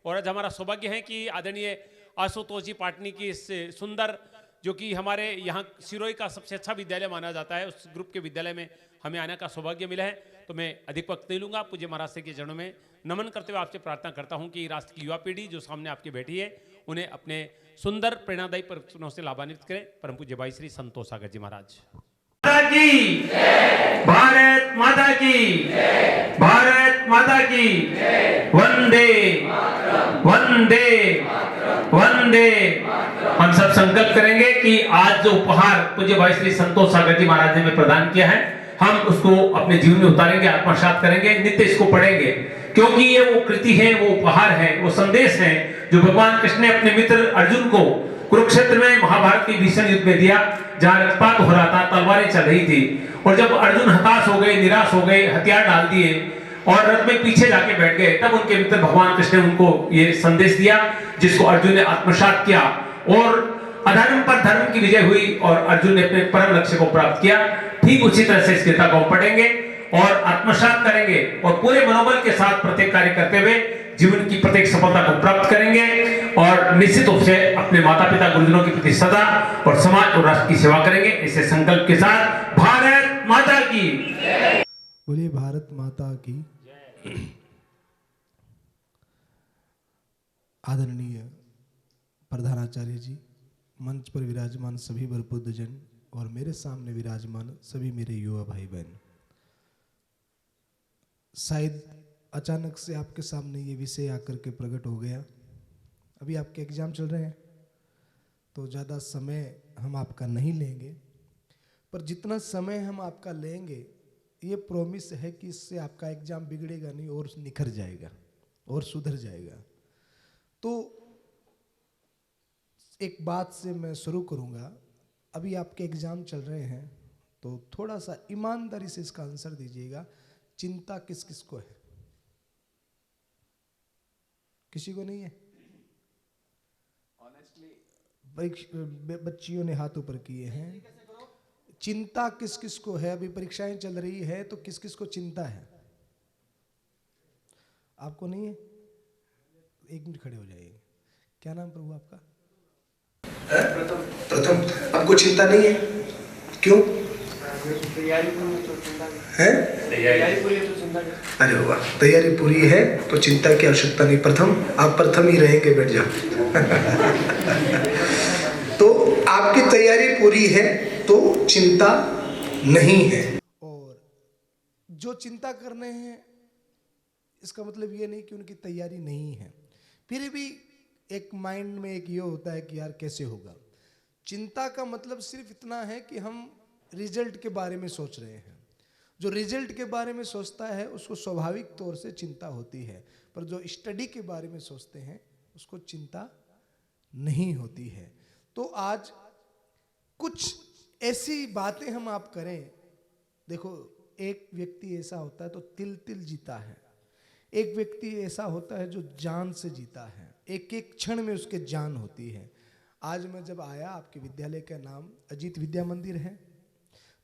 और आज हमारा सौभाग्य है कि आदरणीय आशुतोष जी पाटनी की इस सुंदर, जो कि हमारे यहाँ सिरोही का सबसे अच्छा विद्यालय माना जाता है, उस ग्रुप के विद्यालय में हमें आने का सौभाग्य मिला है। तो मैं अधिक वक्त नहीं लूंगा, पूज्य महाराज से के चरणों में नमन करते हुए आपसे प्रार्थना करता हूं कि राष्ट्र की युवा पीढ़ी जो सामने आपकी बैठी है, उन्हें अपने सुंदर प्रेरणादायी प्रवचनों से लाभान्वित करें। परम पूज्य भाई श्री संतोष सागर जी महाराज की, भारत माता की, भारत माता की, वंदे वंदे वंदे। हम सब संकल्प करेंगे कि आज जो उपहार पूज्य भाई श्री संतोष सागर जी महाराज ने हमें प्रदान किया है, हम उसको अपने जीवन में उतारेंगे, आत्मसात करेंगे, नित्य इसको पढ़ेंगे, क्योंकि ये वो कृति है, वो उपहार है, वो संदेश है जो भगवान कृष्ण ने अपने मित्र अर्जुन को कुरुक्षेत्र में महाभारत के भीषण युद्ध में दिया, जहां रक्तपात हो रहा था, तलवारें चल रही थी, और जब अर्जुन हताश हो गए, निराश हो गए, हथियार डाल दिए और रथ में पीछे जाके बैठ गए, तब उनके मित्र भगवान कृष्ण ने उनको ये संदेश दिया, जिसको अर्जुन ने आत्मसात किया और अधर्म पर धर्म की विजय हुई और अर्जुन ने अपने परम लक्ष्य को प्राप्त किया। ठीक उसी तरह से इस गीता को पढ़ेंगे और आत्मसात करेंगे और पूरे मनोबल के साथ प्रत्येक कार्य करते हुए जीवन की प्रत्येक सफलता को प्राप्त करेंगे और निश्चित रूप से अपने माता पिता गुरुजनों के प्रति सदा और समाज और राष्ट्र की सेवा करेंगे। इसे संकल्प के साथ भारत माता की बोलिए, भारत माता की। आदरणीय प्रधानाचार्य जी, मंच पर विराजमान सभी बरपुत्र जन और मेरे सामने विराजमान सभी मेरे युवा भाई बहन, शायद अचानक से आपके सामने ये विषय आकर के प्रकट हो गया। अभी आपके एग्जाम चल रहे हैं तो ज़्यादा समय हम आपका नहीं लेंगे, पर जितना समय हम आपका लेंगे ये प्रॉमिस है कि इससे आपका एग्जाम बिगड़ेगा नहीं और निखर जाएगा और सुधर जाएगा। तो एक बात से मैं शुरू करूंगा। अभी आपके एग्जाम चल रहे हैं तो थोड़ा सा ईमानदारी से इसका आंसर दीजिएगा। चिंता किस किस को है? किसी को नहीं है? बच्चियों ने हाथ ऊपर किए हैं। चिंता किस किस को है? अभी परीक्षाएं चल रही है तो किस किस को चिंता है? आपको नहीं है? एक मिनट खड़े हो जाइए। क्या नाम प्रभु आपका? प्रथम आपको चिंता नहीं है? क्यों? तैयारी पूरी तो चिंता है? तैयारी पूरी तो चिंता। अरे वाह, तैयारी पूरी है तो चिंता की आवश्यकता नहीं। प्रथम आप प्रथम ही रहेंगे, बैठ जाओ। तो आपकी तैयारी पूरी है तो चिंता नहीं है। और जो चिंता करने हैं इसका मतलब ये नहीं कि उनकी तैयारी नहीं है, फिर भी एक माइंड में एक ये होता है कि यार कैसे होगा। चिंता का मतलब सिर्फ इतना है कि हम रिजल्ट के बारे में सोच रहे हैं। जो रिजल्ट के बारे में सोचता है उसको स्वाभाविक तौर से चिंता होती है, पर जो स्टडी के बारे में सोचते हैं उसको चिंता नहीं होती है। तो आज कुछ ऐसी बातें हम आप करें। देखो, एक व्यक्ति ऐसा होता है तो तिल तिल जीता है, एक व्यक्ति ऐसा होता है जो जान से जीता है, एक एक क्षण में उसके जान होती है। आज मैं जब आया, आपके विद्यालय का नाम अजीत विद्या मंदिर है,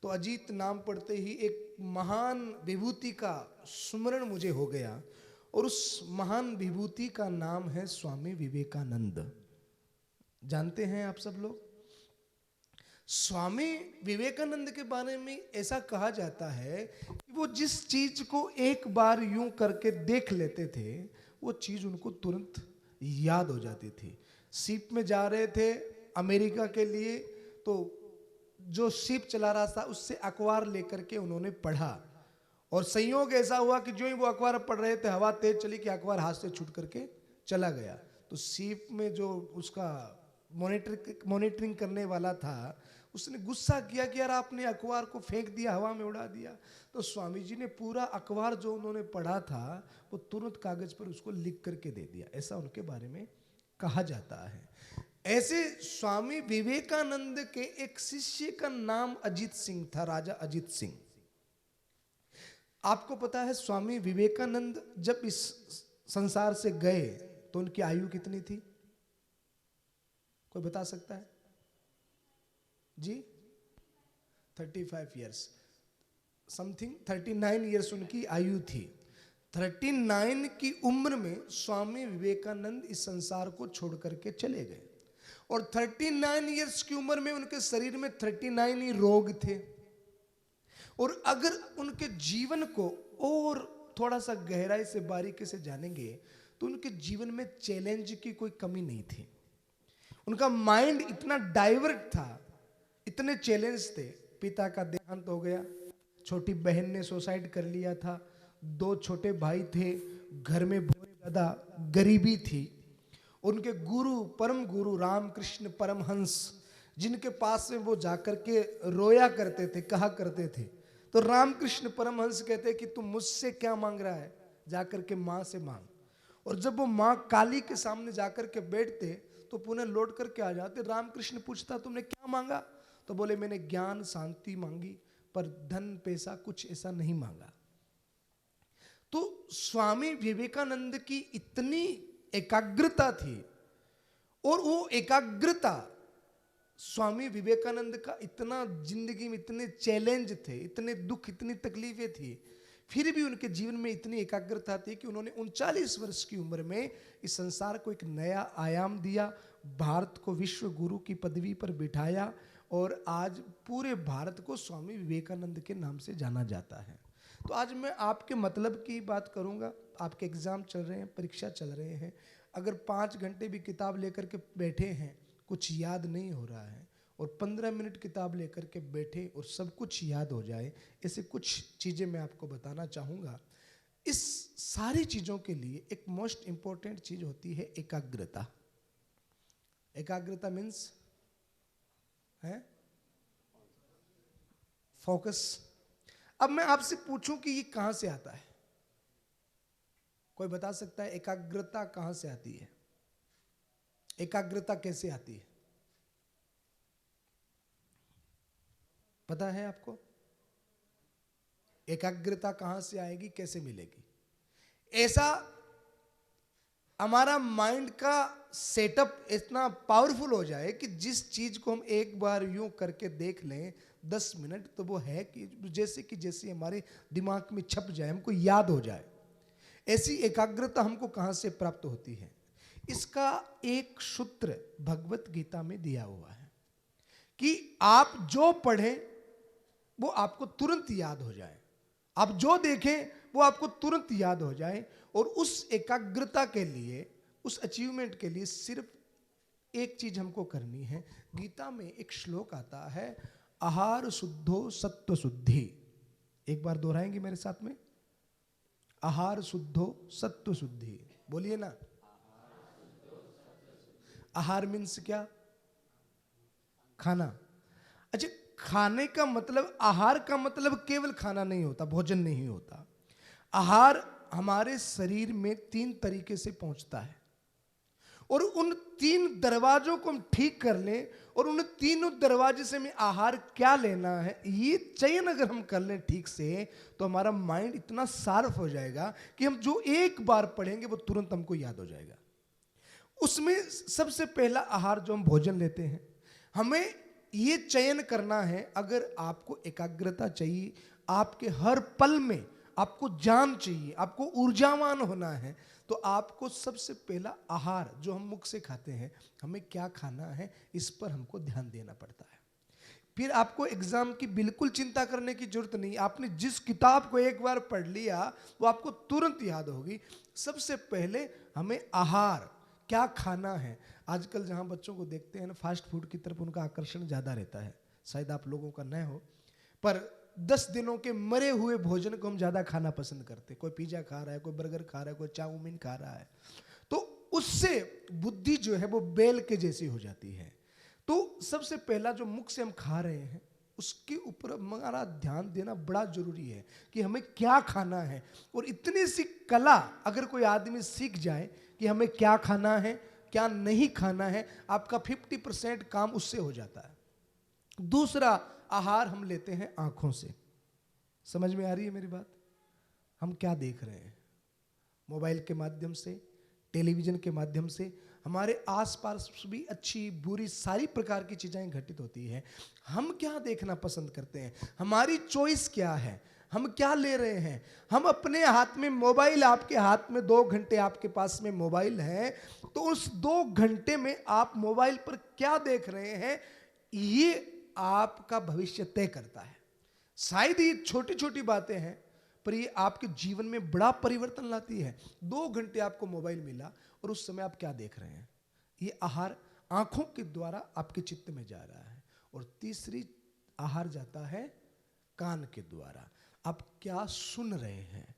तो अजीत नाम पढ़ते ही एक महान विभूति का स्मरण मुझे हो गया, और उस महान विभूति का नाम है स्वामी विवेकानंद। जानते हैं आप सब लोग? स्वामी विवेकानंद के बारे में ऐसा कहा जाता है कि वो जिस चीज को एक बार यूं करके देख लेते थे वो चीज उनको तुरंत याद हो जाती थी। शिप में जा रहे थे अमेरिका के लिए, तो जो शिप चला रहा था उससे अखबार लेकर के उन्होंने पढ़ा, और संयोग ऐसा हुआ कि जो ही वो अखबार पढ़ रहे थे हवा तेज चली कि अखबार हाथ से छूट करके चला गया। तो शिप में जो उसका मॉनिटरिंग करने वाला था उसने गुस्सा किया कि यार आपने अखबार को फेंक दिया, हवा में उड़ा दिया। तो स्वामी जी ने पूरा अखबार जो उन्होंने पढ़ा था वो तुरंत कागज पर उसको लिख करके दे दिया, ऐसा उनके बारे में कहा जाता है। ऐसे स्वामी विवेकानंद के एक शिष्य का नाम अजीत सिंह था, राजा अजीत सिंह। आपको पता है स्वामी विवेकानंद जब इस संसार से गए तो उनकी आयु कितनी थी? कोई बता सकता है जी? 35 इयर्स समथिंग, 39 इयर्स उनकी आयु थी। 39 की उम्र में स्वामी विवेकानंद इस संसार को छोड़ करके चले गए और 39 इयर्स की उम्र में उनके शरीर में 39 ही रोग थे। और अगर उनके जीवन को और थोड़ा सा गहराई से बारीकी से जानेंगे तो उनके जीवन में चैलेंज की कोई कमी नहीं थी। उनका माइंड इतना डाइवर्ट था, इतने चैलेंज थे। पिता का देहांत हो गया, छोटी बहन ने सुसाइड कर लिया था, 2 छोटे भाई थे, घर में बहुत ज़्यादा गरीबी थी। उनके गुरु, परम गुरु रामकृष्ण परमहंस, जिनके पास में वो जाकर के रोया करते थे, कहा करते थे, तो रामकृष्ण परमहंस कहते कि तुम मुझसे क्या मांग रहा है, जाकर के माँ से मांग। और जब वो माँ काली के सामने जाकर के बैठते तो पुनः लौट करके आ जाते। रामकृष्ण पूछता तुमने क्या मांगा, तो बोले मैंने ज्ञान शांति मांगी, पर धन पैसा कुछ ऐसा नहीं मांगा। तो स्वामी विवेकानंद की इतनी एकाग्रता थी, और वो एकाग्रता, स्वामी विवेकानंद का इतना जिंदगी में इतने चैलेंज थे, इतने दुख, इतनी तकलीफें थी, फिर भी उनके जीवन में इतनी एकाग्रता थी कि उन्होंने 39 वर्ष की उम्र में इस संसार को एक नया आयाम दिया, भारत को विश्व गुरु की पदवी पर बिठाया, और आज पूरे भारत को स्वामी विवेकानंद के नाम से जाना जाता है। तो आज मैं आपके मतलब की बात करूंगा। आपके एग्जाम चल रहे हैं, परीक्षा चल रहे हैं, अगर 5 घंटे भी किताब लेकर के बैठे हैं, कुछ याद नहीं हो रहा है, और 15 मिनट किताब लेकर के बैठे और सब कुछ याद हो जाए, ऐसे कुछ चीज़ें मैं आपको बताना चाहूँगा। इस सारी चीज़ों के लिए एक मोस्ट इम्पोर्टेंट चीज़ होती है एकाग्रता। एकाग्रता मीन्स है फोकस। अब मैं आपसे पूछूं कि ये कहाँ से आता है, कोई बता सकता है एकाग्रता कहाँ से आती है? एकाग्रता कैसे आती है, पता है आपको? एकाग्रता कहां से आएगी, कैसे मिलेगी? ऐसा हमारा माइंड का सेटअप इतना पावरफुल हो जाए कि जिस चीज को हम एक बार यूं करके देख लें 10 मिनट, तो वो है कि जैसे हमारे दिमाग में छप जाए, हमको याद हो जाए। ऐसी एकाग्रता हमको कहां से प्राप्त होती है? इसका एक सूत्र भगवत गीता में दिया हुआ है कि आप जो पढ़ें वो आपको तुरंत याद हो जाए, आप जो देखें वो आपको तुरंत याद हो जाए। और उस एकाग्रता के लिए, उस अचीवमेंट के लिए सिर्फ एक चीज हमको करनी है। गीता में एक श्लोक आता है, आहार शुद्धो सत्व शुद्धि। एक बार दोहराएंगे मेरे साथ में, आहार शुद्धो सत्व शुद्धि। बोलिए ना। आहार मीन्स क्या? खाना। अच्छा, खाने का मतलब, आहार का मतलब केवल खाना नहीं होता, भोजन नहीं होता। आहार हमारे शरीर में 3 तरीके से पहुंचता है, और उन 3 दरवाजों को हम ठीक कर लें, और उन तीनों दरवाजे से हमें आहार क्या लेना है, ये चयन अगर हम कर लें ठीक से, तो हमारा माइंड इतना शार्प हो जाएगा कि हम जो एक बार पढ़ेंगे वो तुरंत हमको याद हो जाएगा। उसमें सबसे पहला आहार जो हम भोजन लेते हैं, हमें ये चयन करना है। अगर आपको एकाग्रता चाहिए, आपके हर पल में आपको जान चाहिए, आपको ऊर्जावान होना है, तो आपको सबसे पहला आहार जो हम मुख से खाते हैं, हमें क्या खाना है, इस पर हमको ध्यान देना पड़ता है। फिर आपको एग्जाम की बिल्कुल चिंता करने की जरूरत नहीं। आपने जिस किताब को एक बार पढ़ लिया वो आपको तुरंत याद होगी। सबसे पहले हमें आहार क्या खाना है। आजकल जहाँ बच्चों को देखते हैं ना, फास्ट फूड की तरफ उनका आकर्षण ज़्यादा रहता है, शायद आप लोगों का न हो, पर 10 दिनों के मरे हुए भोजन को हम ज़्यादा खाना पसंद करते हैं। कोई पिज़्ज़ा खा रहा है, कोई बर्गर खा रहा है, कोई चाउमीन खा रहा है, तो उससे बुद्धि जो है वो बेल के जैसी हो जाती है। तो सबसे पहला जो मुख से हम खा रहे हैं उसके ऊपर हमारा ध्यान देना बड़ा जरूरी है कि हमें क्या खाना है। और इतनी सी कला अगर कोई आदमी सीख जाए कि हमें क्या खाना है, क्या नहीं खाना है, आपका 50% काम उससे हो जाता है। दूसरा आहार हम लेते हैं आंखों से। समझ में आ रही है मेरी बात? हम क्या देख रहे हैं, मोबाइल के माध्यम से, टेलीविजन के माध्यम से हमारे आसपास भी अच्छी बुरी सारी प्रकार की चीज़ें घटित होती है। हम क्या देखना पसंद करते हैं, हमारी चॉइस क्या है, हम क्या ले रहे हैं? हम अपने हाथ में मोबाइल, आपके हाथ में 2 घंटे आपके पास में मोबाइल है, तो उस 2 घंटे में आप मोबाइल पर क्या देख रहे हैं, ये आपका भविष्य तय करता है। शायद ये छोटी छोटी बातें हैं, पर ये आपके जीवन में बड़ा परिवर्तन लाती है। 2 घंटे आपको मोबाइल मिला और उस समय आप क्या देख रहे हैं? ये आहार आंखों के द्वारा आपके चित्त में जा रहा है। और तीसरी आहार जाता है कान के द्वारा। आप क्या सुन रहे हैं?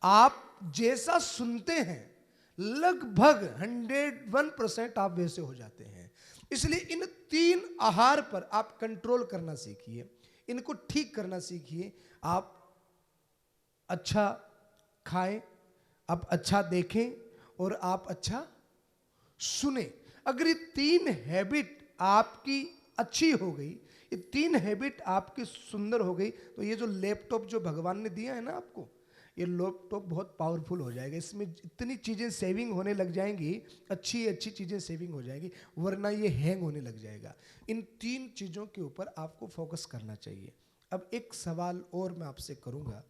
आप जैसा सुनते हैं लगभग 101% आप वैसे हो जाते हैं। इसलिए इन 3 आहार पर आप कंट्रोल करना सीखिए, इनको ठीक करना सीखिए। आप अच्छा खाएं, आप अच्छा देखें और आप अच्छा सुने। अगर ये 3 हैबिट आपकी अच्छी हो गई, ये 3 हैबिट आपकी सुंदर हो गई, तो ये जो लैपटॉप जो भगवान ने दिया है ना आपको, ये लैपटॉप बहुत पावरफुल हो जाएगा। इसमें इतनी चीज़ें सेविंग होने लग जाएंगी, अच्छी अच्छी चीज़ें सेविंग हो जाएगी, वरना ये हैंग होने लग जाएगा। इन 3 चीज़ों के ऊपर आपको फोकस करना चाहिए। अब एक सवाल और मैं आपसे करूँगा,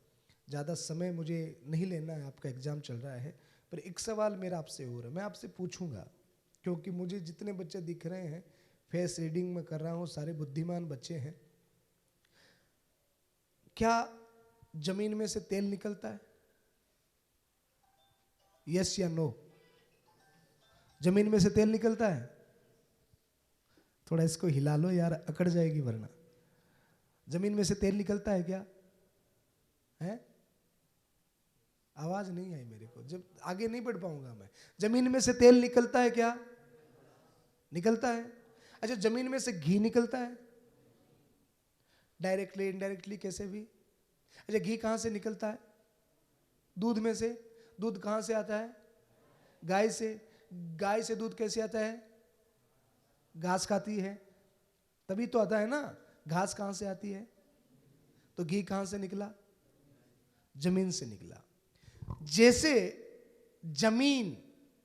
ज़्यादा समय मुझे नहीं लेना है, आपका एग्ज़ाम चल रहा है, पर एक सवाल मेरा आपसे और है, मैं आपसे पूछूंगा, क्योंकि मुझे जितने बच्चे दिख रहे हैं, फेस रीडिंग में कर रहा हूँ, सारे बुद्धिमान बच्चे हैं। क्या जमीन में से तेल निकलता है? यस या नो? जमीन में से तेल निकलता है? थोड़ा इसको हिला लो यार, अकड़ जाएगी वरना। जमीन में से तेल निकलता है क्या? है? आवाज नहीं आई मेरे को, जब आगे नहीं बढ़ पाऊंगा मैं। जमीन में से तेल निकलता है क्या? निकलता है। अच्छा, जमीन में से घी निकलता है? डायरेक्टली इनडायरेक्टली कैसे भी। अच्छा, घी कहां से निकलता है? दूध में से। दूध कहां से आता है? गाय से। गाय से दूध कैसे आता है? घास खाती है तभी तो आता है ना। घास कहां से आती है? तो घी कहां से निकला? जमीन से निकला। जैसे जमीन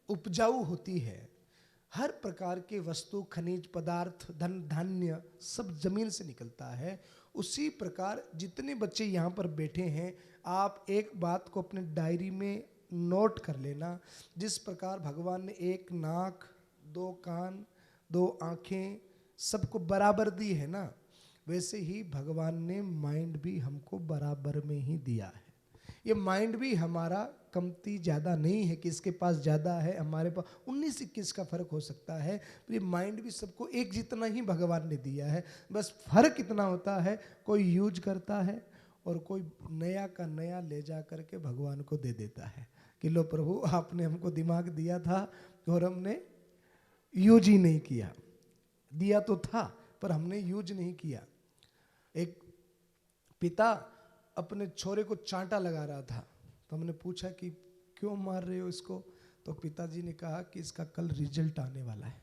उपजाऊ होती है, हर प्रकार के वस्तु, खनिज पदार्थ, धन धान्य सब जमीन से निकलता है, उसी प्रकार जितने बच्चे यहाँ पर बैठे हैं, आप एक बात को अपने डायरी में नोट कर लेना। जिस प्रकार भगवान ने 1 नाक, 2 कान, 2 आँखें सबको बराबर दी है ना, वैसे ही भगवान ने माइंड भी हमको बराबर में ही दिया है। ये माइंड भी हमारा कमती ज़्यादा नहीं है कि इसके पास ज़्यादा है, हमारे पास 19-21 का फर्क हो सकता है, पर ये माइंड भी सबको एक जितना ही भगवान ने दिया है। बस फर्क इतना होता है, कोई यूज करता है और कोई नया का नया ले जा करके भगवान को दे देता है कि लो प्रभु, आपने हमको दिमाग दिया था और हमने यूज ही नहीं किया। दिया तो था पर हमने यूज नहीं किया। एक पिता अपने छोरे को चांटा लगा रहा था, तो हमने पूछा कि क्यों मार रहे हो इसको? तो पिताजी ने कहा कि इसका कल रिजल्ट आने वाला है।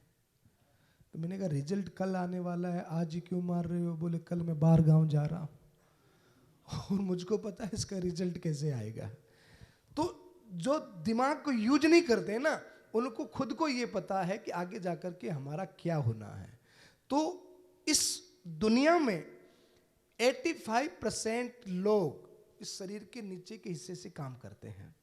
तो मैंने कहा रिजल्ट कल आने वाला है, आज ही क्यों मार रहे हो? बोले कल मैं बाहर गांव जा रहा हूँ और मुझको पता है इसका रिजल्ट कैसे आएगा। तो जो दिमाग को यूज नहीं करते ना, उनको खुद को ये पता है कि आगे जाकर के हमारा क्या होना है। तो इस दुनिया में 85% लोग इस शरीर के नीचे के हिस्से से काम करते हैं,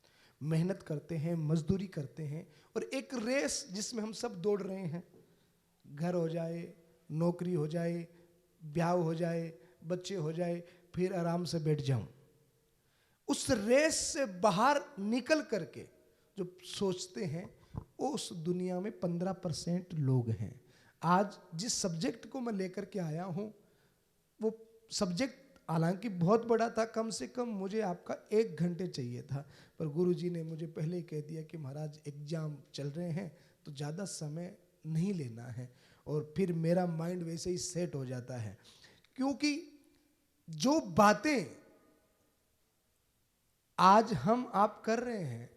मेहनत करते हैं, मजदूरी करते हैं, और एक रेस जिसमें हम सब दौड़ रहे हैं। घर हो जाए, नौकरी हो जाए, ब्याह हो जाए, बच्चे हो जाए, फिर आराम से बैठ जाऊं। उस रेस से बाहर निकल करके जो सोचते हैं, वो उस दुनिया में 15% लोग हैं। आज जिस सब्जेक्ट को मैं लेकर के आया हूं, वो सब्जेक्ट हालांकि बहुत बड़ा था, कम से कम मुझे आपका 1 घंटे चाहिए था, पर गुरुजी ने मुझे पहले ही कह दिया कि महाराज एग्जाम चल रहे हैं तो ज़्यादा समय नहीं लेना है, और फिर मेरा माइंड वैसे ही सेट हो जाता है। क्योंकि जो बातें आज हम आप कर रहे हैं,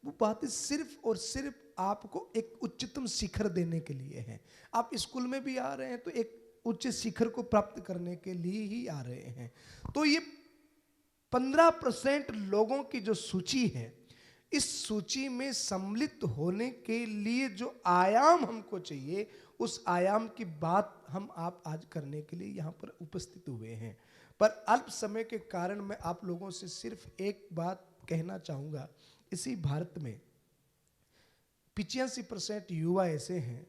वो बातें सिर्फ और सिर्फ आपको एक उच्चतम शिखर देने के लिए है। आप स्कूल में भी आ रहे हैं तो एक उच्च शिखर को प्राप्त करने के लिए ही आ रहे हैं। तो ये 15% लोगों की जो सूची है, इस सूची में सम्मिलित होने के लिए जो आयाम हमको चाहिए, उस आयाम की बात हम आप आज करने के लिए यहाँ पर उपस्थित हुए हैं। पर अल्प समय के कारण मैं आप लोगों से सिर्फ एक बात कहना चाहूँगा। इसी भारत में 85% युवा ऐसे हैं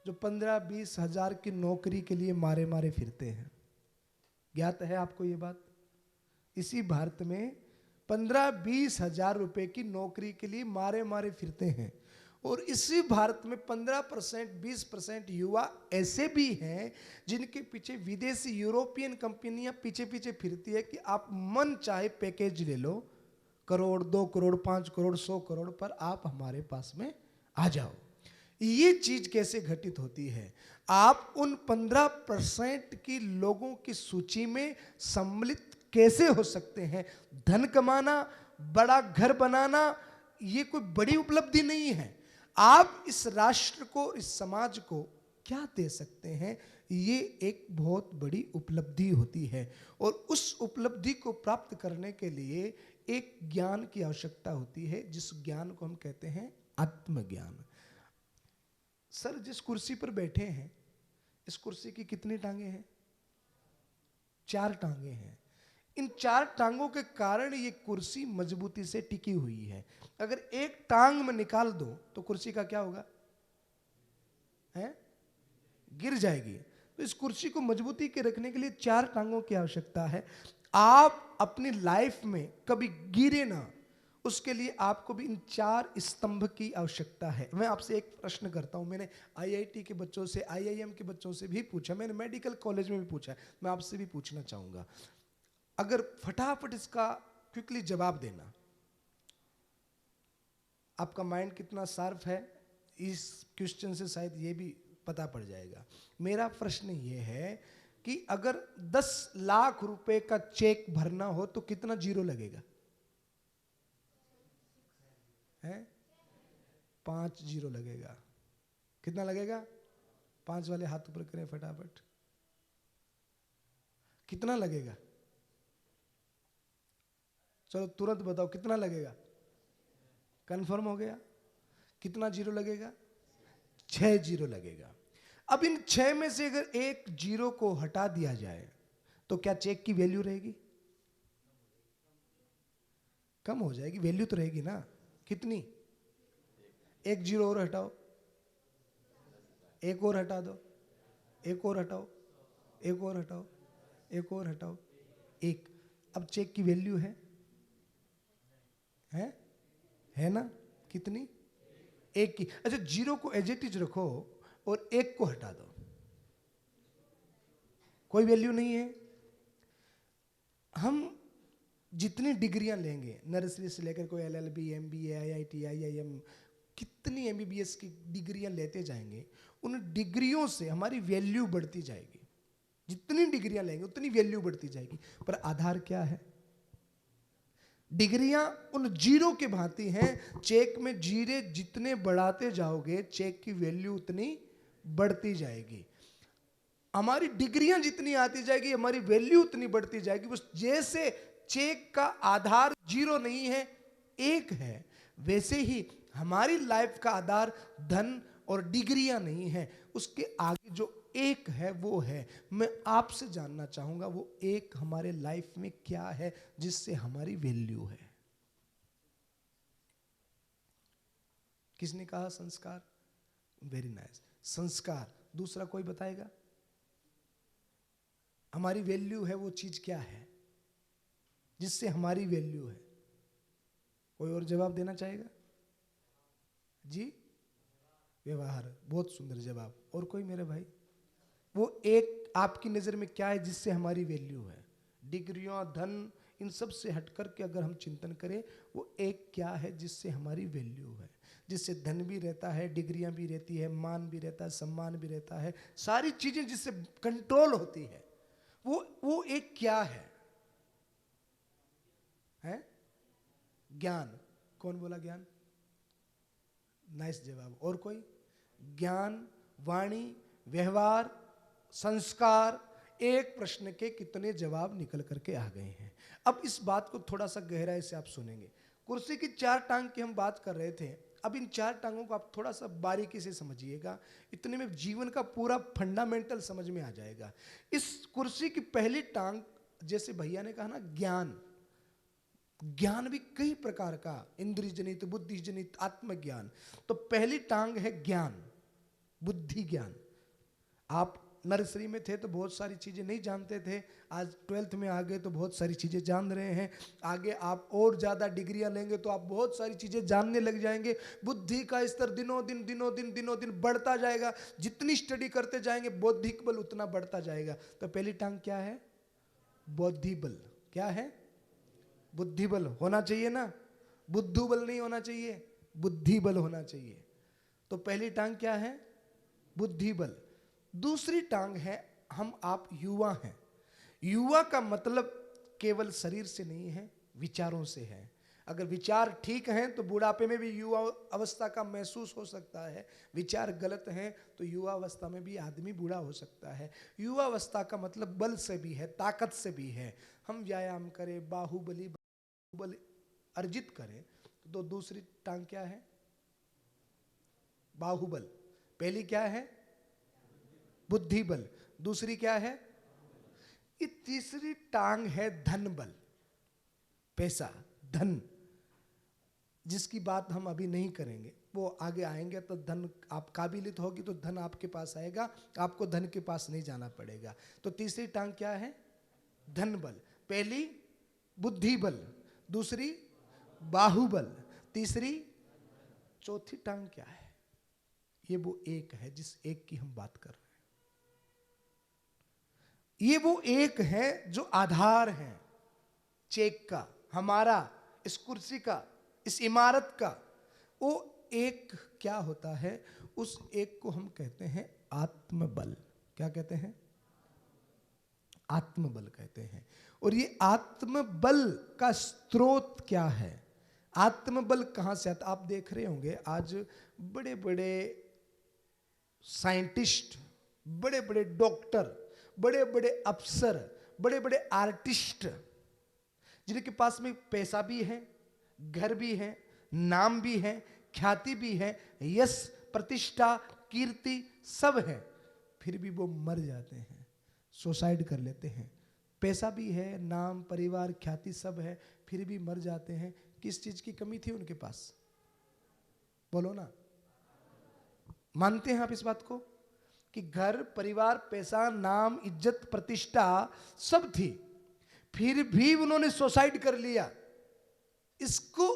जो 15-20 हजार की नौकरी के लिए मारे मारे फिरते हैं। ज्ञात है आपको ये बात? इसी भारत में 15-20 हजार रुपए की नौकरी के लिए मारे मारे फिरते हैं। और इसी भारत में 15% 20% युवा ऐसे भी हैं जिनके पीछे विदेशी यूरोपियन कंपनियां पीछे पीछे फिरती है कि आप मन चाहे पैकेज ले लो, करोड़, 2 करोड़, 5 करोड़, 100 करोड़, पर आप हमारे पास में आ जाओ। ये चीज कैसे घटित होती है? आप उन 15% की लोगों की सूची में सम्मिलित कैसे हो सकते हैं? धन कमाना, बड़ा घर बनाना, ये कोई बड़ी उपलब्धि नहीं है। आप इस राष्ट्र को, इस समाज को क्या दे सकते हैं? ये एक बहुत बड़ी उपलब्धि होती है। और उस उपलब्धि को प्राप्त करने के लिए एक ज्ञान की आवश्यकता होती है, जिस ज्ञान को हम कहते हैं आत्मज्ञान। सर, जिस कुर्सी पर बैठे हैं, इस कुर्सी की कितनी टांगे हैं? 4 टांगे हैं। इन 4 टांगों के कारण ये कुर्सी मजबूती से टिकी हुई है। अगर एक टांग में निकाल दो तो कुर्सी का क्या होगा? है? गिर जाएगी। तो इस कुर्सी को मजबूती के रखने के लिए 4 टांगों की आवश्यकता है। आप अपनी लाइफ में कभी गिरे ना, उसके लिए आपको भी इन 4 स्तंभ की आवश्यकता है। मैं आपसे एक प्रश्न करता हूं। मैंने IIT के बच्चों से, IIM के बच्चों से भी पूछा, मैंने मेडिकल कॉलेज में भी पूछा, मैं आपसे भी पूछना चाहूंगा। अगर फटाफट इसका क्विकली जवाब देना, आपका माइंड कितना शार्प है, इस क्वेश्चन से शायद ये भी पता पड़ जाएगा। मेरा प्रश्न ये है कि अगर 10 लाख रुपए का चेक भरना हो तो कितना जीरो लगेगा? है? 5 जीरो लगेगा। कितना लगेगा? 5 वाले हाथ ऊपर करें फटाफट। कितना लगेगा? चलो तुरंत बताओ, कितना लगेगा? कंफर्म हो गया? कितना जीरो लगेगा? 6 जीरो लगेगा। अब इन 6 में से अगर एक जीरो को हटा दिया जाए तो क्या चेक की वैल्यू रहेगी? कम हो जाएगी। वैल्यू तो रहेगी ना। कितनी? एक जीरो और हटाओ, एक और हटा दो, एक और हटाओ, एक और हटाओ, एक और हटाओ, एक। अब चेक की वैल्यू है ना? कितनी? एक की। अच्छा, जीरो को एज इट इज रखो और एक को हटा दो, कोई वैल्यू नहीं है। हम जितनी डिग्रियां लेंगे, नर्सरी से लेकर कोई LLB, MBA, IIT, IIM, कितनी MBBS की डिग्रियां लेते जाएंगे, उन डिग्रियों से हमारी वैल्यू बढ़ती जाएगी। जितनी डिग्रियां लेंगे उतनी वैल्यू बढ़ती जाएगी। पर आधार क्या है? डिग्रियां उन जीरो के भांति हैं। चेक में जीरे जितने बढ़ाते जाओगे, चेक की वैल्यू उतनी बढ़ती जाएगी। हमारी डिग्रियां जितनी आती जाएगी, हमारी वैल्यू उतनी बढ़ती जाएगी। बस जैसे चेक का आधार जीरो नहीं है, एक है, वैसे ही हमारी लाइफ का आधार धन और डिग्रियां नहीं है, उसके आगे जो एक है वो है। मैं आपसे जानना चाहूंगा वो एक हमारे लाइफ में क्या है जिससे हमारी वैल्यू है? किसने कहा? संस्कार। Very nice. संस्कार। दूसरा कोई बताएगा? हमारी वैल्यू है वो चीज क्या है जिससे हमारी वैल्यू है? कोई और जवाब देना चाहेगा? जी? व्यवहार। बहुत सुंदर जवाब। और कोई मेरे भाई? वो एक आपकी नजर में क्या है जिससे हमारी वैल्यू है? डिग्रियों, धन, इन सब से हटकर के अगर हम चिंतन करें, वो एक क्या है जिससे हमारी वैल्यू है? जिससे धन भी रहता है, डिग्रियां भी रहती है, मान भी रहता है, सम्मान भी रहता है, सारी चीजें जिससे कंट्रोल होती है, वो एक क्या है? हैं? ज्ञान। कौन बोला ज्ञान? नाइस जवाब। और कोई? ज्ञान, वाणी, व्यवहार, संस्कार। एक प्रश्न के कितने जवाब निकल करके आ गए हैं। अब इस बात को थोड़ा सा गहराई से आप सुनेंगे। कुर्सी की 4 टांग की हम बात कर रहे थे। अब इन 4 टांगों को आप थोड़ा सा बारीकी से समझिएगा, इतने में जीवन का पूरा फंडामेंटल समझ में आ जाएगा। इस कुर्सी की पहली टांग जैसे भैया ने कहा ना ज्ञान, ज्ञान भी कई प्रकार का, इंद्रिय जनित, बुद्धि जनित, आत्मज्ञान। तो पहली टांग है ज्ञान, बुद्धि ज्ञान। आप नर्सरी में थे तो बहुत सारी चीजें नहीं जानते थे, आज 12th में आ गए तो बहुत सारी चीजें जान रहे हैं। आगे आप और ज्यादा डिग्रियां लेंगे तो आप बहुत सारी चीजें जानने लग जाएंगे। बुद्धि का स्तर दिनों दिन बढ़ता जाएगा। जितनी स्टडी करते जाएंगे बौद्धिक बल उतना बढ़ता जाएगा। तो पहली टांग क्या है? बौद्धि बल। क्या है? बुद्धि बल होना चाहिए ना, बुद्धू बल नहीं होना चाहिए, बुद्धि बल होना चाहिए। तो पहली टांग क्या है? बुद्धि बल। दूसरी टांग है हम आप युवा हैं। युवा का मतलब केवल शरीर से नहीं है, विचारों से है। अगर विचार ठीक हैं तो बुढ़ापे में भी युवा अवस्था का महसूस हो सकता है। विचार गलत हैं तो युवा अवस्था में भी आदमी बूढ़ा हो सकता है। युवा अवस्था का मतलब बल से भी है, ताकत से भी है। हम व्यायाम करें, बाहुबली बल अर्जित करें। तो दूसरी टांग क्या है? बाहुबल। पहली क्या है? बुद्धि बल। दूसरी क्या है? ये तीसरी टांग है धन बल, पैसा, धन, जिसकी बात हम अभी नहीं करेंगे, वो आगे आएंगे। तो धन, आप काबिलियत होगी तो धन आपके पास आएगा, आपको धन के पास नहीं जाना पड़ेगा। तो तीसरी टांग क्या है? धन बल। पहली बुद्धि बल, दूसरी बाहुबल, तीसरी, चौथी टांग क्या है? ये वो एक है जिस एक की हम बात कर रहे हैं। ये वो एक है जो आधार है चेक का, हमारा, इस कुर्सी का, इस इमारत का। वो एक क्या होता है? उस एक को हम कहते हैं आत्मबल। क्या कहते हैं? आत्मबल कहते हैं। और ये आत्मबल का स्रोत क्या है? आत्मबल कहां से आता? आप देख रहे होंगे आज बड़े बड़े साइंटिस्ट, बड़े बड़े डॉक्टर, बड़े बड़े अफसर, बड़े बड़े आर्टिस्ट, जिनके पास में पैसा भी है, घर भी है, नाम भी है, ख्याति भी है, यश, प्रतिष्ठा, कीर्ति सब है, फिर भी वो मर जाते हैं, सुसाइड कर लेते हैं। पैसा भी है, नाम, परिवार, ख्याति सब है, फिर भी मर जाते हैं। किस चीज की कमी थी उनके पास? बोलो ना। मानते हैं आप इस बात को कि घर, परिवार, पैसा, नाम, इज्जत, प्रतिष्ठा सब थी, फिर भी उन्होंने सुसाइड कर लिया। इसको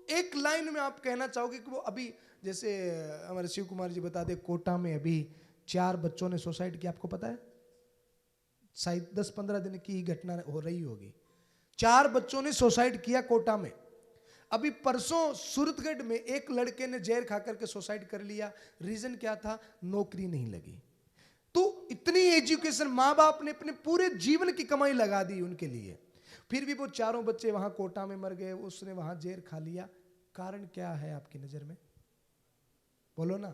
एक लाइन में आप कहना चाहोगे कि वो अभी, जैसे हमारे शिव कुमार जी बता दे, कोटा में अभी 4 बच्चों ने सुसाइड किया, आपको पता है? शायद 10-15 दिन की ही घटना हो रही होगी। 4 बच्चों ने सुसाइड किया कोटा में। अभी परसों सूरतगढ़ में एक लड़के ने जहर खा करके सुसाइड कर लिया। रीजन क्या था? नौकरी नहीं लगी। तो इतनी एजुकेशन, माँ बाप ने अपने पूरे जीवन की कमाई लगा दी उनके लिए, फिर भी वो 4 बच्चे वहां कोटा में मर गए, उसने वहां जहर खा लिया। कारण क्या है आपकी नजर में? बोलो ना।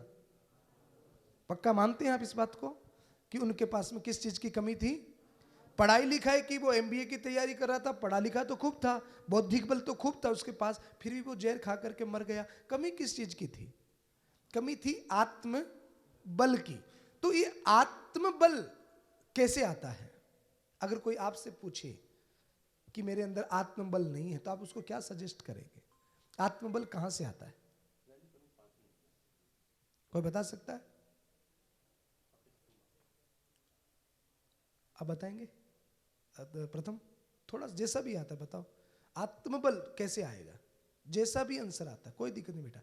पक्का मानते हैं आप इस बात को कि उनके पास में किस चीज की कमी थी? पढ़ाई लिखाई की। वो MBA की तैयारी कर रहा था, पढ़ा लिखा तो खूब था, बौद्धिक बल तो खूब था उसके पास, फिर भी वो जहर खा करके मर गया। कमी किस चीज की थी? कमी थी आत्म बल की। तो ये आत्मबल कैसे आता है? अगर कोई आपसे पूछे कि मेरे अंदर आत्मबल नहीं है, तो आप उसको क्या सजेस्ट करेंगे? आत्मबल कहां से आता है? कोई बता सकता है? आप बताएंगे? प्रथम, थोड़ा जैसा भी आता है बताओ, आत्मबल कैसे आएगा? जैसा भी आंसर आता है, कोई दिक्कत नहीं बेटा।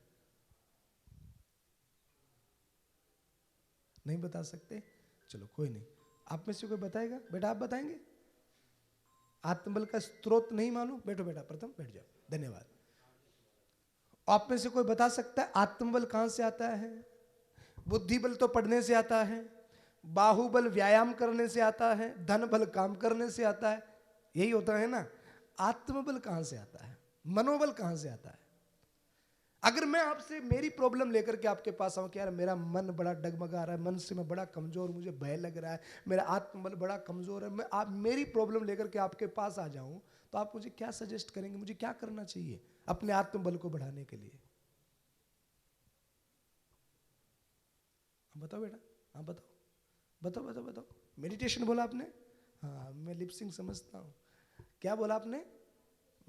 नहीं बता सकते? चलो कोई नहीं। आप में से कोई बताएगा? बेटा आप बताएंगे? आत्मबल का स्रोत नहीं मालूम? बैठो बेटा, प्रथम बैठ जाओ, धन्यवाद। आप में से कोई बता सकता है आत्मबल कहां से आता है? बुद्धि बल तो पढ़ने से आता है, बाहुबल व्यायाम करने से आता है, धन बल काम करने से आता है, यही होता है ना। आत्मबल कहां से आता है? मनोबल कहां से आता है? अगर मैं आपसे मेरी प्रॉब्लम लेकर के आपके पास आऊं कि यार मेरा मन बड़ा डगमगा रहा है, मन से मैं बड़ा कमजोर, मुझे भय लग रहा है, मेरा आत्मबल बड़ा कमजोर है, मैं आप मेरी प्रॉब्लम लेकर के आपके पास आ जाऊं, तो आप मुझे क्या सजेस्ट करेंगे? मुझे क्या करना चाहिए अपने आत्मबल को बढ़ाने के लिए? बताओ बेटा, हाँ बताओ, बताओ बताओ बताओ। मेडिटेशन बोला आपने? हाँ, मैं लिपसिंग समझता हूँ। क्या बोला आपने?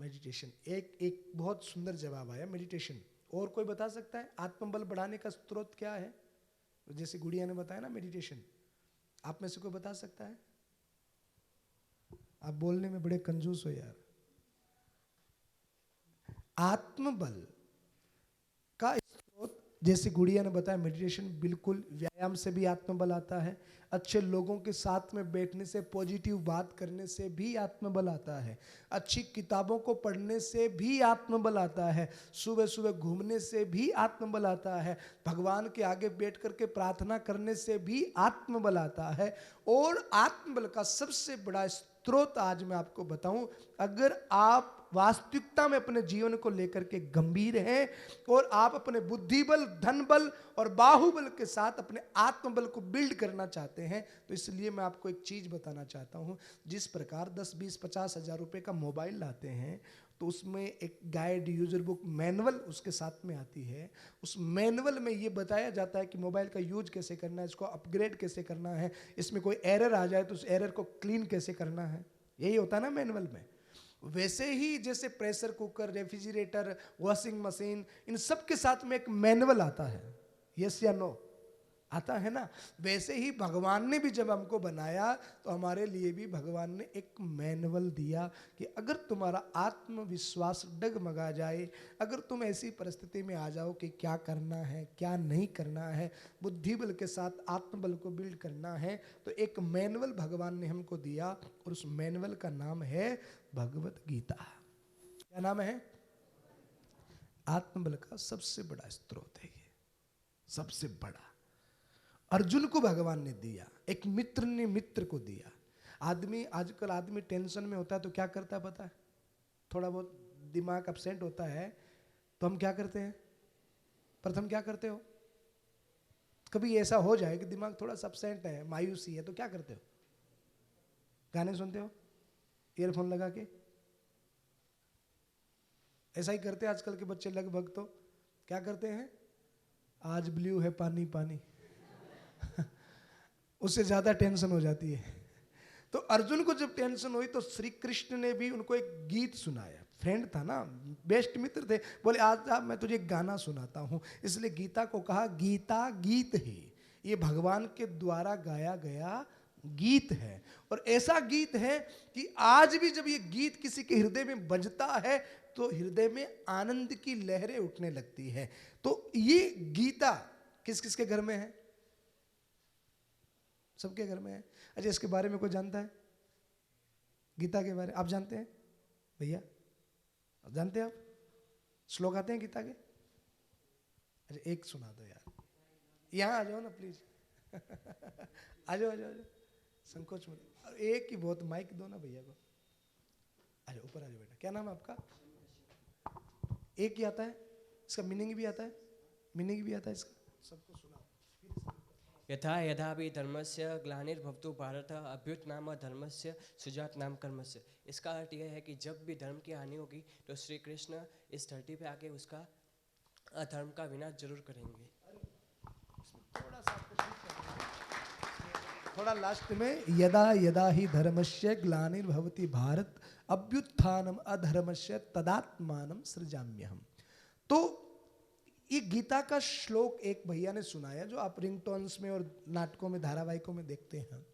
मेडिटेशन। एक बहुत सुंदर जवाब आया, मेडिटेशन। और कोई बता सकता है आत्मबल बढ़ाने का स्रोत क्या है? जैसे गुड़िया ने बताया ना, मेडिटेशन। आप में से कोई बता सकता है? आप बोलने में बड़े कंजूस हो यार। आत्मबल का स्रोत, जैसे गुड़िया ने बताया, मेडिटेशन। बिल्कुल, व्यायाम से भी आत्मबल आता है, अच्छे लोगों के साथ में बैठने से, पॉजिटिव बात करने से भी आत्मबल आता है, अच्छी किताबों को पढ़ने से भी आत्मबल आता है, सुबह सुबह घूमने से भी आत्मबल आता है, भगवान के आगे बैठ करके प्रार्थना करने से भी आत्मबल आता है। और आत्मबल का सबसे बड़ा स्रोत आज मैं आपको बताऊं, अगर आप वास्तविकता में अपने जीवन को लेकर के गंभीर हैं और आप अपने बुद्धिबल, धन बल और बाहुबल के साथ अपने आत्मबल को बिल्ड करना चाहते हैं, तो इसलिए मैं आपको एक चीज बताना चाहता हूं। जिस प्रकार 10, 20, 50 हजार रुपए का मोबाइल लाते हैं, तो उसमें एक गाइड, यूजर बुक, मैनुअल उसके साथ में आती है। उस मैनुअल में ये बताया जाता है कि मोबाइल का यूज कैसे करना है, इसको अपग्रेड कैसे करना है, इसमें कोई एरर आ जाए तो उस एरर को क्लीन कैसे करना है, यही होता है ना मैनुअल में। वैसे ही जैसे pressure cooker, refrigerator, washing machine, इन सब के साथ में एक मैनुअल आता है, यस या नो? आता है ना। वैसे ही भगवान ने भी जब हमको बनाया तो हमारे लिए भी भगवान ने एक मैनुअल दिया कि अगर तुम्हारा आत्मविश्वास डगमगा जाए, अगर तुम ऐसी परिस्थिति में आ जाओ कि क्या करना है, क्या नहीं करना है, बुद्धिबल के साथ आत्मबल को बिल्ड करना है, तो एक मैनुअल भगवान ने हमको दिया और उस मैनुअल का नाम है भगवत गीता। क्या नाम है? आत्मबल का सबसे बड़ा स्रोत है ये, सबसे बड़ा। अर्जुन को भगवान ने दिया, एक मित्र ने मित्र को दिया। आजकल आदमी टेंशन में होता है तो क्या करता है पता है? थोड़ा बहुत दिमाग अपसेंट होता है तो हम क्या करते हैं? प्रथम क्या करते हो? कभी ऐसा हो जाए कि दिमाग थोड़ा सा अपसेंट है, मायूसी है, तो क्या करते हो? गाने सुनते हो ईयरफोन लगा के? ऐसा ही करते हैं आजकल के बच्चे लगभग। तो क्या करते हैं? आज ब्लू है पानी पानी उससे ज्यादा टेंशन हो जाती है। तो अर्जुन को जब टेंशन हुई तो श्री कृष्ण ने भी उनको एक गीत सुनाया। फ्रेंड था ना, बेस्ट मित्र थे। बोले आज मैं तुझे एक गाना सुनाता हूं। इसलिए गीता को कहा गीता गीत है, ये भगवान के द्वारा गाया गया गीत है। और ऐसा गीत है कि आज भी जब ये गीत किसी के हृदय में बजता है तो हृदय में आनंद की लहरें उठने लगती है। तो ये गीता किस किस के घर में है? सबके घर में है। अच्छा, इसके बारे में कोई जानता है? गीता के बारे आप जानते हैं भैया? जानते हैं आप? श्लोक आते हैं गीता के? अच्छा, एक सुना दो यार। यहाँ आ जाओ ना प्लीज आ जाओ आ जाओ, संकोच मत। और एक ही बहुत, माइक दो ना भैया को। अच्छा ऊपर आ जाओ बेटा। क्या नाम है आपका? एक ही आता है? इसका मीनिंग भी आता है? मीनिंग भी आता है इसका? सबको सुना। यथा यथा भी धर्मस्य ग्लानिर्भवतु भारत अभ्युत्थानम धर्मस्य सुजातनाम कर्मस्य। इसका अर्थ यह है कि जब भी धर्म की हानि होगी तो श्री कृष्ण इस धरती पे आके उसका अधर्म का विनाश जरूर करेंगे। थोड़ा लास्ट में, यदा यदा ही धर्मस्य ग्लानिर्भवति भारत अभ्युत्थानम अधर्मस्य तदात्मानं सृजाम्यहम्। तो ये गीता का श्लोक एक भैया ने सुनाया जो आप रिंगटोन्स में और नाटकों में, धारावाहिकों में देखते हैं।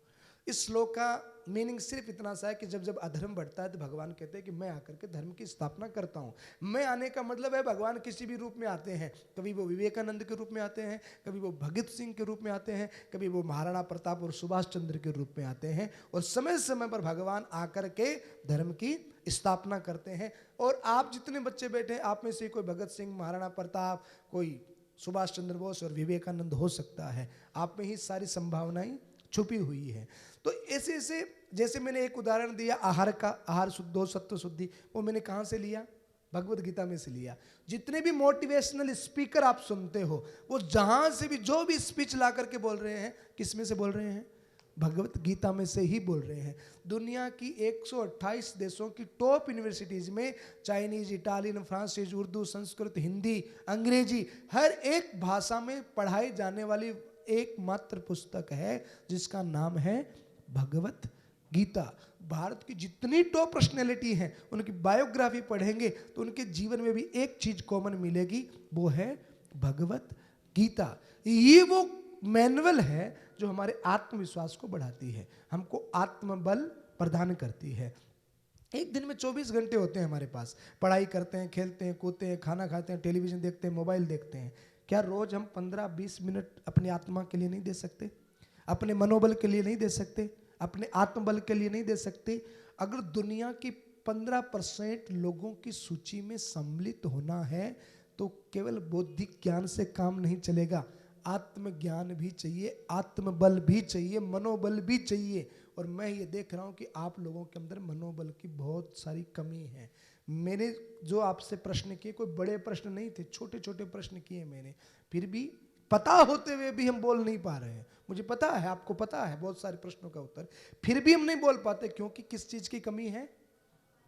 इस श्लोक का मीनिंग सिर्फ इतना सा है कि जब जब अधर्म बढ़ता है तो भगवान कहते हैं कि मैं आकर के धर्म की स्थापना करता हूँ। मैं आने का मतलब है भगवान किसी भी रूप में आते हैं। कभी वो विवेकानंद के रूप में आते हैं, कभी वो भगत सिंह के रूप में आते हैं, कभी वो महाराणा प्रताप और सुभाष चंद्र के रूप में आते हैं। और समय समय पर भगवान आकर के धर्म की स्थापना करते हैं। और आप जितने बच्चे बैठे हैं, आप में से कोई भगत सिंह, महाराणा प्रताप, कोई सुभाष चंद्र बोस और विवेकानंद हो सकता है। आप में ही सारी संभावनाएं छुपी हुई है। तो ऐसे ऐसे, जैसे मैंने एक उदाहरण दिया आहार का, आहार शुद्धो सत्व शुद्धि, वो मैंने कहाँ से लिया? भगवत गीता में से लिया। जितने भी मोटिवेशनल स्पीकर आप सुनते हो, वो जहां से भी जो भी स्पीच ला करके बोल रहे हैं, किस में से बोल रहे हैं? भगवत गीता में से ही बोल रहे हैं। दुनिया की 128 देशों की टॉप यूनिवर्सिटीज में चाइनीज, इटालियन, फ्रांसीसी, उर्दू, संस्कृत, हिंदी, अंग्रेजी, हर एक भाषा में पढ़ाई जाने वाली एकमात्र पुस्तक है जिसका नाम है भगवत गीता। भारत की जितनी टॉप पर्सनैलिटी हैं उनकी बायोग्राफी पढ़ेंगे तो उनके जीवन में भी एक चीज कॉमन मिलेगी, वो है भगवत गीता। ये वो मैनुअल है जो हमारे आत्मविश्वास को बढ़ाती है, हमको आत्मबल प्रदान करती है। एक दिन में 24 घंटे होते हैं हमारे पास, पढ़ाई करते हैं, खेलते हैं, कूदते हैं, खाना खाते हैं, टेलीविजन देखते हैं, मोबाइल देखते हैं। क्या रोज हम 15-20 मिनट अपनी आत्मा के लिए नहीं दे सकते? अपने मनोबल के लिए नहीं दे सकते? अपने आत्मबल के लिए नहीं दे सकते? अगर दुनिया की 15% लोगों की सूची में सम्मिलित होना है तो केवल बौद्धिक ज्ञान से काम नहीं चलेगा, आत्मज्ञान भी चाहिए, आत्मबल भी चाहिए, मनोबल भी चाहिए। और मैं ये देख रहा हूँ कि आप लोगों के अंदर मनोबल की बहुत सारी कमी है। मैंने जो आपसे प्रश्न किए कोई बड़े प्रश्न नहीं थे, छोटे छोटे प्रश्न किए मैंने, फिर भी पता होते हुए भी हम बोल नहीं पा रहे हैं। मुझे पता है, आपको पता है बहुत सारे प्रश्नों का उत्तर, फिर भी हम नहीं बोल पाते। क्योंकि किस चीज की कमी है?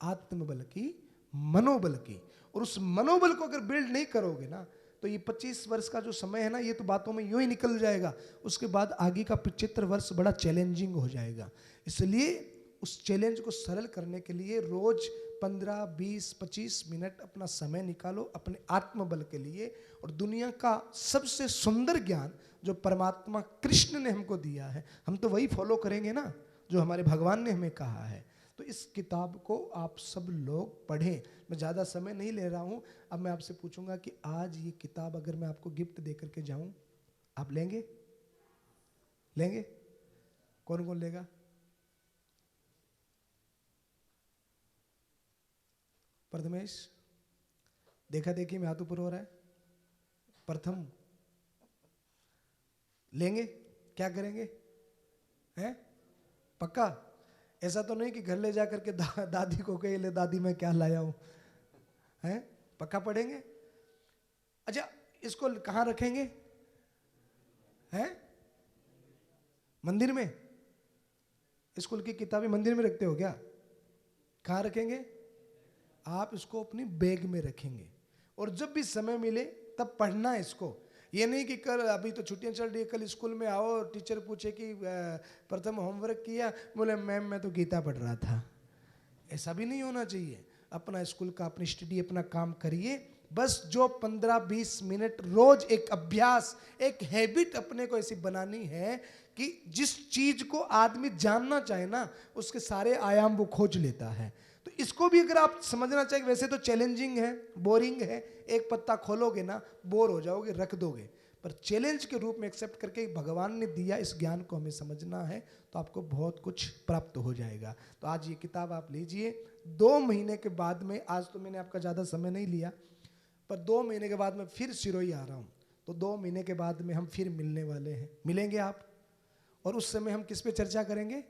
आत्मबल की, मनोबल की। और उस मनोबल को अगर बिल्ड नहीं करोगे ना तो ये 25 वर्ष का जो समय है ना, ये तो बातों में यूं ही निकल जाएगा। उसके बाद आगे का 75 वर्ष बड़ा चैलेंजिंग हो जाएगा। इसलिए उस चैलेंज को सरल करने के लिए रोज 15, 20, 25 मिनट अपना समय निकालो अपने आत्मबल के लिए। और दुनिया का सबसे सुंदर ज्ञान जो परमात्मा कृष्ण ने हमको दिया है, हम तो वही फॉलो करेंगे ना जो हमारे भगवान ने हमें कहा है। तो इस किताब को आप सब लोग पढ़ें। मैं ज़्यादा समय नहीं ले रहा हूँ। अब मैं आपसे पूछूंगा कि आज ये किताब अगर मैं आपको गिफ्ट दे करके जाऊँ, आप लेंगे? लेंगे? कौन कौन लेगा? प्रथमेश, देखा देखी में हाथ ऊपर हो रहा है। प्रथम लेंगे? क्या करेंगे? हैं? पक्का? ऐसा तो नहीं कि घर ले जा करके दादी को कहे ले दादी मैं क्या लाया हूं, हैं? पक्का पढ़ेंगे? अच्छा, इसको कहां रखेंगे? हैं? मंदिर में? स्कूल की किताबें मंदिर में रखते हो क्या? कहां रखेंगे? आप इसको अपनी बैग में रखेंगे और जब भी समय मिले तब पढ़ना है इसको। ये नहीं कि कल, अभी तो छुट्टियां चल रही है, कल स्कूल में आओ टीचर पूछे कि प्रथम होमवर्क किया, बोले मैम मैं तो गीता पढ़ रहा था। ऐसा भी नहीं होना चाहिए। अपना स्कूल का अपनी स्टडी अपना काम करिए। बस जो 15-20 मिनट रोज एक अभ्यास, एक हैबिट अपने को ऐसी बनानी है कि जिस चीज को आदमी जानना चाहे ना उसके सारे आयाम वो खोज लेता है। तो इसको भी अगर आप समझना चाहिए, वैसे तो चैलेंजिंग है, बोरिंग है, एक पत्ता खोलोगे ना बोर हो जाओगे, रख दोगे, पर चैलेंज के रूप में एक्सेप्ट करके भगवान ने दिया इस ज्ञान को हमें समझना है तो आपको बहुत कुछ प्राप्त हो जाएगा। तो आज ये किताब आप लीजिए। 2 महीने के बाद में, आज तो मैंने आपका ज़्यादा समय नहीं लिया, पर 2 महीने के बाद मैं फिर सिरोही आ रहा हूँ। तो 2 महीने के बाद में हम फिर मिलने वाले हैं, मिलेंगे आप। और उस समय हम किस पे चर्चा करेंगे?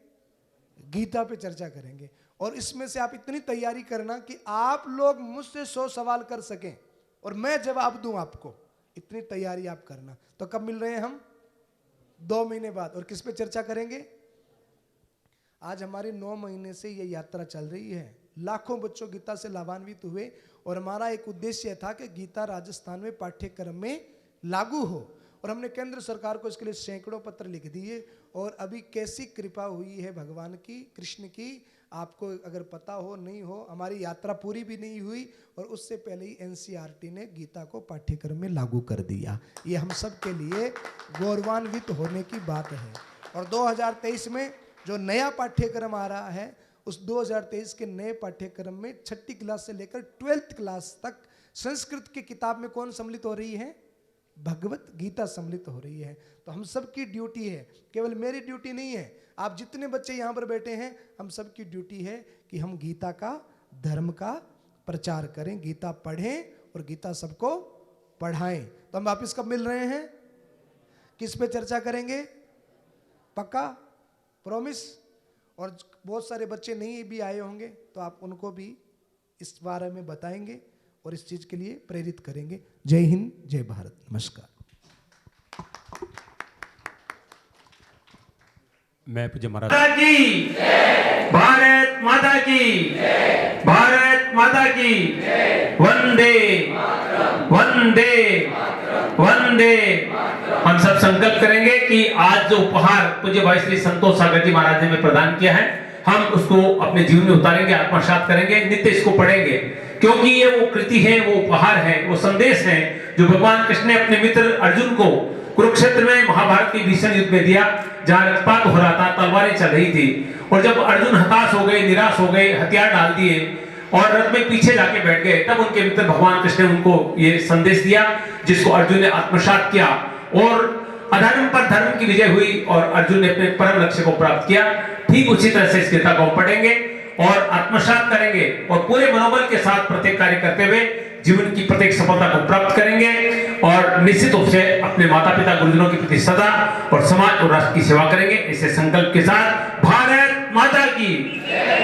गीता पे चर्चा करेंगे। और इसमें से आप इतनी तैयारी करना कि आप लोग मुझसे 100 सवाल कर सकें और मैं जवाब दूं आपको, इतनी तैयारी आप करना। तो कब मिल रहे हैं हम? 2 महीने बाद। और किस पे चर्चा करेंगे? आज हमारी 9 महीने से ये यात्रा चल रही है। लाखों बच्चों गीता से लाभान्वित हुए और हमारा एक उद्देश्य था कि गीता राजस्थान में पाठ्यक्रम में लागू हो। और हमने केंद्र सरकार को इसके लिए सैकड़ों पत्र लिख दिए। और अभी कैसी कृपा हुई है भगवान की, कृष्ण की, आपको अगर पता हो नहीं हो, हमारी यात्रा पूरी भी नहीं हुई और उससे पहले ही एनसीईआरटी ने गीता को पाठ्यक्रम में लागू कर दिया। ये हम सब के लिए गौरवान्वित होने की बात है। और 2023 में जो नया पाठ्यक्रम आ रहा है, उस 2023 के नए पाठ्यक्रम में 6ठी क्लास से लेकर 12th क्लास तक संस्कृत की किताब में कौन सम्मिलित हो रही है? भगवत गीता सम्मिलित हो रही है। तो हम सब की ड्यूटी है, केवल मेरी ड्यूटी नहीं है, आप जितने बच्चे यहाँ पर बैठे हैं हम सब की ड्यूटी है कि हम गीता का, धर्म का प्रचार करें, गीता पढ़ें और गीता सबको पढ़ाएं। तो हम वापिस कब मिल रहे हैं? किस पे चर्चा करेंगे? पक्का? प्रॉमिस? और बहुत सारे बच्चे नहीं भी आए होंगे तो आप उनको भी इस बारे में बताएंगे और इस चीज के लिए प्रेरित करेंगे। जय हिंद, जय भारत, नमस्कार। मैं पूज्य महाराज माता की, भारत माता की, भारत माता की, वंदे वंदे वंदे। हम सब संकल्प करेंगे कि आज जो उपहार पूज्य भाई श्री संतोष सागर जी महाराज ने हमें प्रदान किया है, हम उसको अपने जीवन में उतारेंगे, आत्मसात करेंगे, नित्य इसको पढ़ेंगे, क्योंकि ये वो कृति है, वो उपहार है, वो संदेश है जो भगवान कृष्ण ने अपने मित्र अर्जुन को कुरुक्षेत्र में महाभारत के भीषण युद्ध में दिया, जहां रक्तपात हो रहा था, तलवारें चल रही थी, और जब अर्जुन हताश हो गए, निराश हो गए, हथियार डाल दिए और रथ में पीछे जाके बैठ गए, तब उनके मित्र भगवान कृष्ण ने उनको ये संदेश दिया, जिसको अर्जुन ने आत्मसात किया और अधर्म पर धर्म की विजय हुई और अर्जुन ने अपने परम लक्ष्य को प्राप्त किया। ठीक उसी तरह से इस गीता को पढ़ेंगे और आत्मसात करेंगे और पूरे मनोबल के साथ प्रत्येक कार्य करते हुए जीवन की प्रत्येक सफलता को प्राप्त करेंगे और निश्चित रूप से अपने माता पिता गुरुजनों के प्रति सदा और समाज और राष्ट्र की सेवा करेंगे। इसे संकल्प के साथ भारत माता की